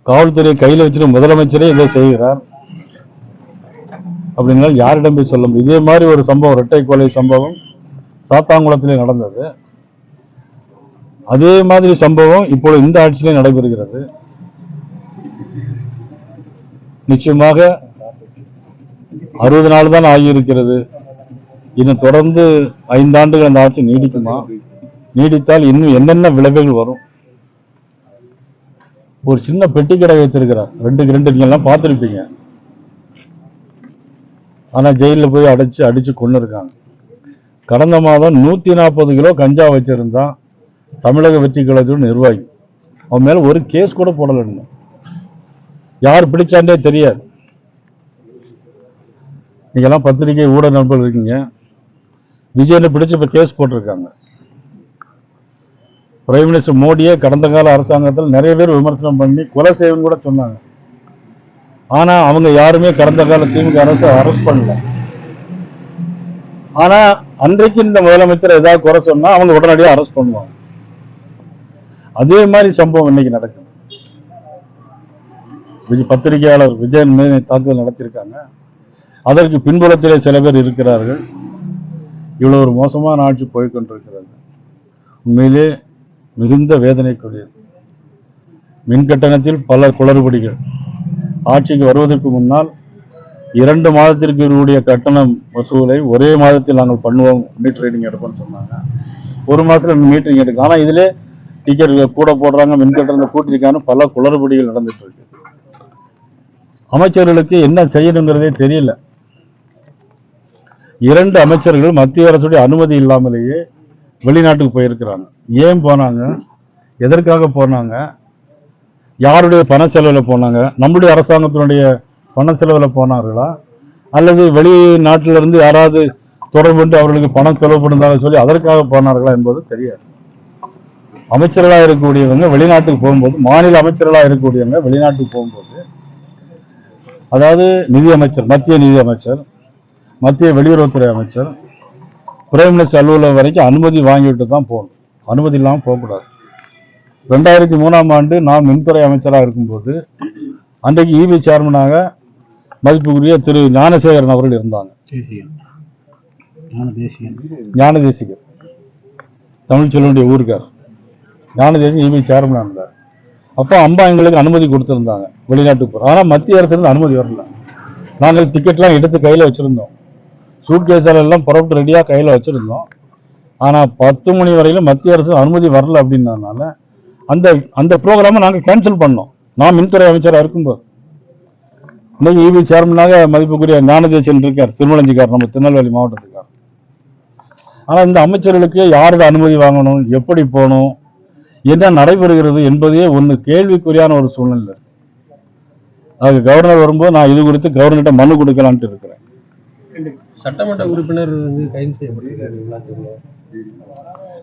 காவல்துறையை கையில் வச்சுட்டு முதலமைச்சரே இதை செய்கிறார் அப்படின்னா யாரிடம் போய் சொல்ல முடியும்? இதே மாதிரி ஒரு சம்பவம், இரட்டை கொலை சம்பவம் சாத்தாங்குளத்திலே நடந்தது. அதே மாதிரி சம்பவம் இப்பொழுது இந்த ஆட்சியிலே நடைபெறுகிறது. நிச்சயமாக 60 நாள் தான் ஆகியிருக்கிறது. இன்னும் தொடர்ந்து 5 ஆண்டுகள் அந்த ஆட்சி நீடிக்குமா? நீடித்தால் இன்னும் என்னென்ன விளைவுகள் வரும்? ஒரு சின்ன பெட்டி கடை வைத்திருக்கிறார், 2 நீங்க எல்லாம் பார்த்துருப்பீங்க. ஆனா ஜெயிலில் போய் அடிச்சு கொண்டு இருக்காங்க. கடந்த மாதம் 140 கிலோ கஞ்சா வச்சிருந்தான் தமிழக வெற்றி கழகத்தோட நிர்வாகி. அவன் மேல ஒரு கேஸ் கூட போடல. யார் பிடிச்சாண்டே தெரியாது. நீங்கெல்லாம் பத்திரிகை ஊடக நண்பர்கள் இருக்கீங்க. விஜயனை பிடிச்சு இப்ப கேஸ் போட்டிருக்காங்க. பிரைம் மினிஸ்டர் மோடியே கடந்த கால அரசாங்கத்தில் நிறைய பேர் விமர்சனம் பண்ணி கொலை செய்வன்னு கூட சொன்னாங்க. ஆனா அவங்க யாருமே கடந்த கால திமுக அரசு அரெஸ்ட் பண்ணல. ஆனா அன்றைக்கு இந்த முதலமைச்சர் ஏதாவது குறை சொன்னா அவங்க உடனடியாக அரெஸ்ட் பண்ணுவாங்க. அதே மாதிரி சம்பவம் இன்னைக்கு நடக்குது. பத்திரிகையாளர் விஜயன் மீது தாக்குதல் நடத்தியிருக்காங்க. அதற்கு பின்புலத்திலே சில பேர் இருக்கிறார்கள். இவ்வளவு ஒரு மோசமான ஆட்சி போய்கொண்டிருக்கிறது. உண்மையிலே மிகுந்த வேதனைக்குரியது. மின் கட்டணத்தில் பல குளறுபடிகள். ஆட்சிக்கு வருவதற்கு முன்னால் 2 மாதத்திற்கு கூடிய கட்டணம் வசூலை ஒரே மாதத்தில் நாங்கள் பண்ணுவோம், மீட்டர் ரீடிங் எடுப்போம்னு சொன்னாங்க. 1 மாதத்துல மீட்டரிங் எடுக்கும். ஆனா இதுல டிக்கெட் கூட போடுறாங்க, மின் கட்டணத்தை கூட்டிருக்காங்க, பல குளறுபடிகள் நடந்துட்டு இருக்கு. அமைச்சர்களுக்கு என்ன செய்யணுங்கிறதே தெரியல. 2 அமைச்சர்கள் மத்திய அரசுடைய அனுமதி இல்லாமலேயே வெளிநாட்டுக்கு போயிருக்கிறாங்க. ஏன் போனாங்க? எதற்காக போனாங்க? யாருடைய பண செலவில் போனாங்க? நம்முடைய அரசாங்கத்தினுடைய பண செலவில் போனார்களா, அல்லது வெளிநாட்டிலிருந்து யாராவது தொடர்பு கொண்டு அவர்களுக்கு பணம் செலவு பண்ணுறதாக சொல்லி அதற்காக போனார்களா என்பது தெரியாது. அமைச்சர்களாக இருக்கக்கூடியவங்க வெளிநாட்டுக்கு போகும்போது, மாநில அமைச்சர்களாக இருக்கக்கூடியவங்க வெளிநாட்டுக்கு போகும்போது, அதாவது நிதியமைச்சர், மத்திய நிதியமைச்சர், மத்திய வெளியுறவுத்துறை அமைச்சர், பிரைம் மினிஸ்டர் அலுவலகம் வரைக்கும் அனுமதி வாங்கிவிட்டு தான் போகணும். அனுமதி இல்லாமல் போகக்கூடாது. 2003ஆம் ஆண்டு நான் மின்துறை அமைச்சராக இருக்கும்போது அன்றைக்கு இபி சேர்மனாக மதிப்புக்குரிய திரு ஞானசேகரன் அவர்கள் இருந்தாங்க. ஞானதேசிகர் தமிழ்ச்செல்வனுடைய ஊருக்கார். ஞானதேசிகன் இபி சேர்மனாக இருந்தார். அப்போ அம்மா எங்களுக்கு அனுமதி கொடுத்துருந்தாங்க வெளிநாட்டுக்கு போகிறோம். ஆனால் மத்திய அரசிலிருந்து அனுமதி வரல. நாங்கள் டிக்கெட்லாம் எடுத்து கையில் வச்சுருந்தோம். சூட்கேஸால் எல்லாம் புறப்பட்டு ரெடியாக கையில் வச்சுருந்தோம். ஆனால் 10 மணி வரையிலும் மத்திய அரசு அனுமதி வரல அப்படின்றதுனால அந்த அந்த ப்ரோக்ராமை நாங்கள் கேன்சல் பண்ணோம். நான் மின்துறை அமைச்சராக இருக்கும்போது. இன்னைக்கு இபி சேர்மனாக மதிப்புக்குரிய ஞானதேசன் இருக்கார், திருமலஞ்சிக்கார், நம்ம திருநெல்வேலி மாவட்டத்துக்கார். ஆனால் இந்த அமைச்சர்களுக்கு யாரோட அனுமதி வாங்கணும், எப்படி போகணும், என்ன நடைபெறுகிறது என்பதே ஒன்று கேள்விக்குறியான ஒரு சூழ்நிலை. அது கவர்னர் வரும்போது நான் இது குறித்து கவர்னர்கிட்ட மனு கொடுக்கலான்ட்டு இருக்கிறேன். சட்டமன்ற உறுப்பினர் கைது செய்யப்பட்டிருக்காரு.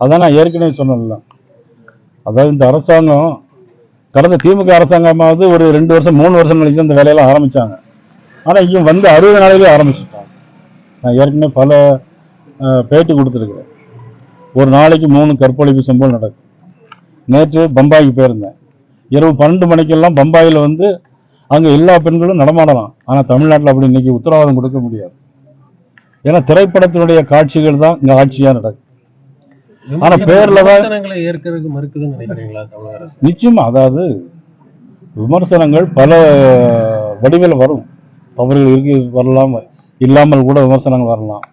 அதான் நான் ஏற்கனவே சொன்னேன்ல. அதாவது இந்த அரசாங்கம் கடந்த திமுக அரசாங்கமாவது ஒரு 2 வருஷம் 3 வருஷம் கழிச்சு இந்த வேலையெல்லாம் ஆரம்பிச்சாங்க. ஆனால் இங்கே வந்து 60 நாளிலே ஆரம்பிச்சுட்டாங்க. நான் ஏற்கனவே பல பேட்டி கொடுத்துருக்கிறேன். ஒரு நாளைக்கு 3 கற்பழிப்பு சம்பவம் நடக்கும். நேற்று பம்பாய்க்கு போயிருந்தேன். இரவு 12 மணிக்கெல்லாம் பம்பாயில் வந்து அங்கே எல்லா பெண்களும் நடமாடலாம். ஆனால் தமிழ்நாட்டில் அப்படி இன்னைக்கு உத்தரவாதம் கொடுக்க முடியாது. ஏன்னா திரைப்படத்தினுடைய காட்சிகள் தான் இங்கே ஆட்சியாக நடக்கும். ஆனா பேர்ல தான் ஏற்கிறதுக்கு மறுக்குதுன்னு நினைக்கிறீங்களா தமிழக அரசு? நிச்சயமா. அதாவது விமர்சனங்கள் பல வடிவில் வரும். தவறுகள் இருக்கு வரலாம், இல்லாமல் கூட விமர்சனங்கள் வரலாம்.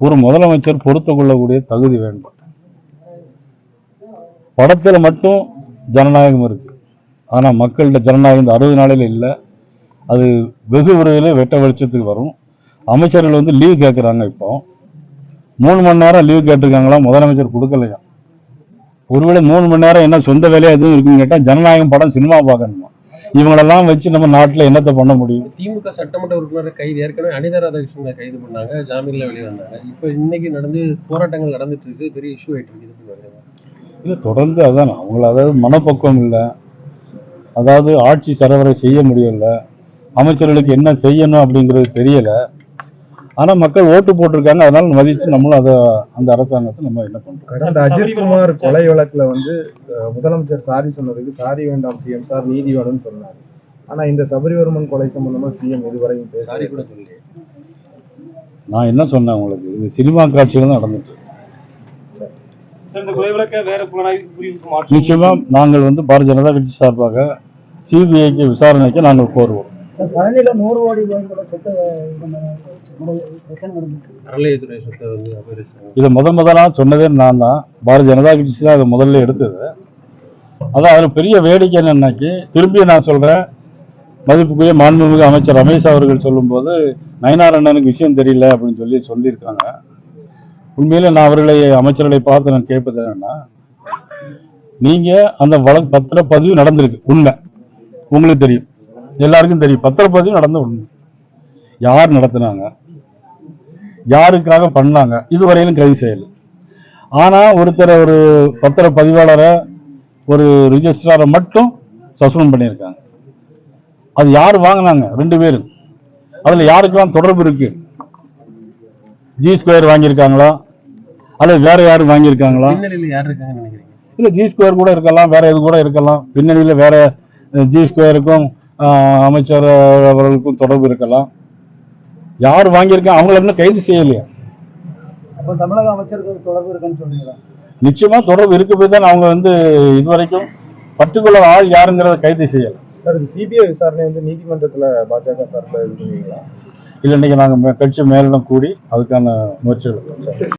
ஒரு முதலமைச்சர் பொறுத்து கொள்ளக்கூடிய தகுதி வேண்டும். படத்தில் மட்டும் ஜனநாயகம் இருக்கு. ஆனா மக்கள்கிட்ட ஜனநாயகம் 60 நாளில் இல்லை. அது வெகு விரைவில் வெட்ட வெளிச்சத்துக்கு வரும். அமைச்சர்கள் வந்து லீவ் கேட்குறாங்க. இப்போ 3 மணி நேரம் லீவ் கேட்டிருக்காங்களா, முதலமைச்சர் கொடுக்கலையா? ஒருவேளை 3 மணி நேரம் என்ன சொந்த வேலையா எதுவும் இருக்குன்னு கேட்டால் ஜனநாயகம் படம் சினிமா பார்க்கணுமா? இவங்களெல்லாம் வச்சு நம்ம நாட்டில் என்னத்தை பண்ண முடியும்? திமுக சட்டமன்ற உறுப்பினர் கைது ஏற்கனவே அனிதா ராதாகிருஷ்ணனை கைது பண்ணாங்க, ஜாமீன்ல வெளியே வந்தாங்க. இப்போ இன்னைக்கு நடந்து போராட்டங்கள் நடந்துட்டு இருக்கு, பெரிய இஷ்யூ ஆயிட்டு இருக்கு. இது தொடர்ந்து அதான் அவங்கள, அதாவது மனப்பக்குவம் இல்லை, அதாவது ஆட்சி சரவரை செய்ய முடியல, அமைச்சர்களுக்கு என்ன செய்யணும் அப்படிங்கிறது தெரியல. ஆனா மக்கள் ஓட்டு போட்டிருக்காங்க, அதனால மதிச்சு நம்மளும் அதை அந்த அரசாங்கத்தை நம்ம என்ன பண்றோம். கடந்த அஜித்குமார் கொலை வழக்குல வந்து முதலமைச்சர் சாரி சொன்னதுக்கு சாரி வேண்டாம் சிஎம் சார் நீதி வேணும்னு சொன்னாரு. ஆனா இந்த சபரிவர்மன் கொலை சம்பந்தமா சிஎம் இதுவரையும் சாரி பேச கூட சொல்லலையே. நான் என்ன சொன்னேன் உங்களுக்கு, இது சினிமா காட்சியில தான் நடந்துட்டு இருக்கு. இந்த கொலை வழக்கை வேற புலனாய்வு பிரிவுக்கு மாற்றி நிச்சயமா நாங்கள் வந்து பாரதிய ஜனதா கட்சி சார்பாக சிபிஐக்கு விசாரணைக்கு நாங்கள் கோருவோம். பழனியில 100 கோடி ரூபாய்க்குள்ள சொத்து பிரச்சனை நடந்துச்சு. அறநிலையத்துறை சொத்தை வந்து அபகரிச்சாங்க. இதை முதலா சொன்னதே நான் தான். பாரதிய ஜனதா கட்சி தான் அதை முதல்ல எடுத்தது. அதான் அதில் பெரிய வேடிக்கை என்னன்னாக்கி, திரும்பி நான் சொல்றேன், மதிப்புக்குரிய மாண்புமிகு அமைச்சர் ரமேஷ் அவர்கள் சொல்லும்போது நயினார் அண்ணனுக்கு விஷயம் தெரியல அப்படின்னு சொல்லியிருக்காங்க. உண்மையில நான் அமைச்சர்களை பார்த்து நான் கேட்பது என்னன்னா, நீங்க அந்த வழக்கு பத்திரப்பதிவு நடந்திருக்கு, உண்மை உங்களுக்கு தெரியும், எல்லாருக்கும் தெரியும். பத்திரப்பதிவு நடந்த உண்மை. யார் நடத்தினாங்க, யாருக்காக பண்ணாங்க, இதுவரையிலும் கைது செய்யல. ஆனா ஒருத்தர், ஒரு பத்திர பதிவாளரை, ஒரு ரிஜிஸ்ட்ராரை மட்டும் சஸ்பெண்ட் பண்ணியிருக்காங்க. அது யார் வாங்கினாங்க? 2 பேரும். அதுல யாருக்கெல்லாம் தொடர்பு இருக்கு? ஜி ஸ்கொயர் வாங்கியிருக்காங்களா, அல்லது வேற யாரும் வாங்கியிருக்காங்களா? பின்னணியில் யார் இருக்காங்கன்னு நினைக்கிறீங்க? இல்ல ஜி ஸ்கொயர் கூட இருக்கலாம், வேற எது கூட இருக்கலாம். பின்னணியில வேற ஜி ஸ்கொயருக்கும் அமைச்சர் அவர்களுக்கும் தொடர்பு இருக்கலாம். யார் வாங்கியிருக்காங்க? அவங்கள இன்னும் கைது செய்யலையா? அப்ப தமிழக அமைச்சருக்கு தொடர்பு இருக்குன்னு சொல்றீங்களா? நிச்சயமா தொடர்பு இருக்கு. போய் தான் அவங்க வந்து இதுவரைக்கும் பர்டிகுலர் ஆள் யாருங்கிறத கைது செய்யல. சார் இது சிபிஐ விசாரணை வந்து நீதிமன்றத்துல பாஜக சார்பில் இது பண்ணுவீங்களா? இல்லை, இன்னைக்கு நாங்கள் கட்சி மேலிடம் கூடி அதுக்கான முயற்சிகள்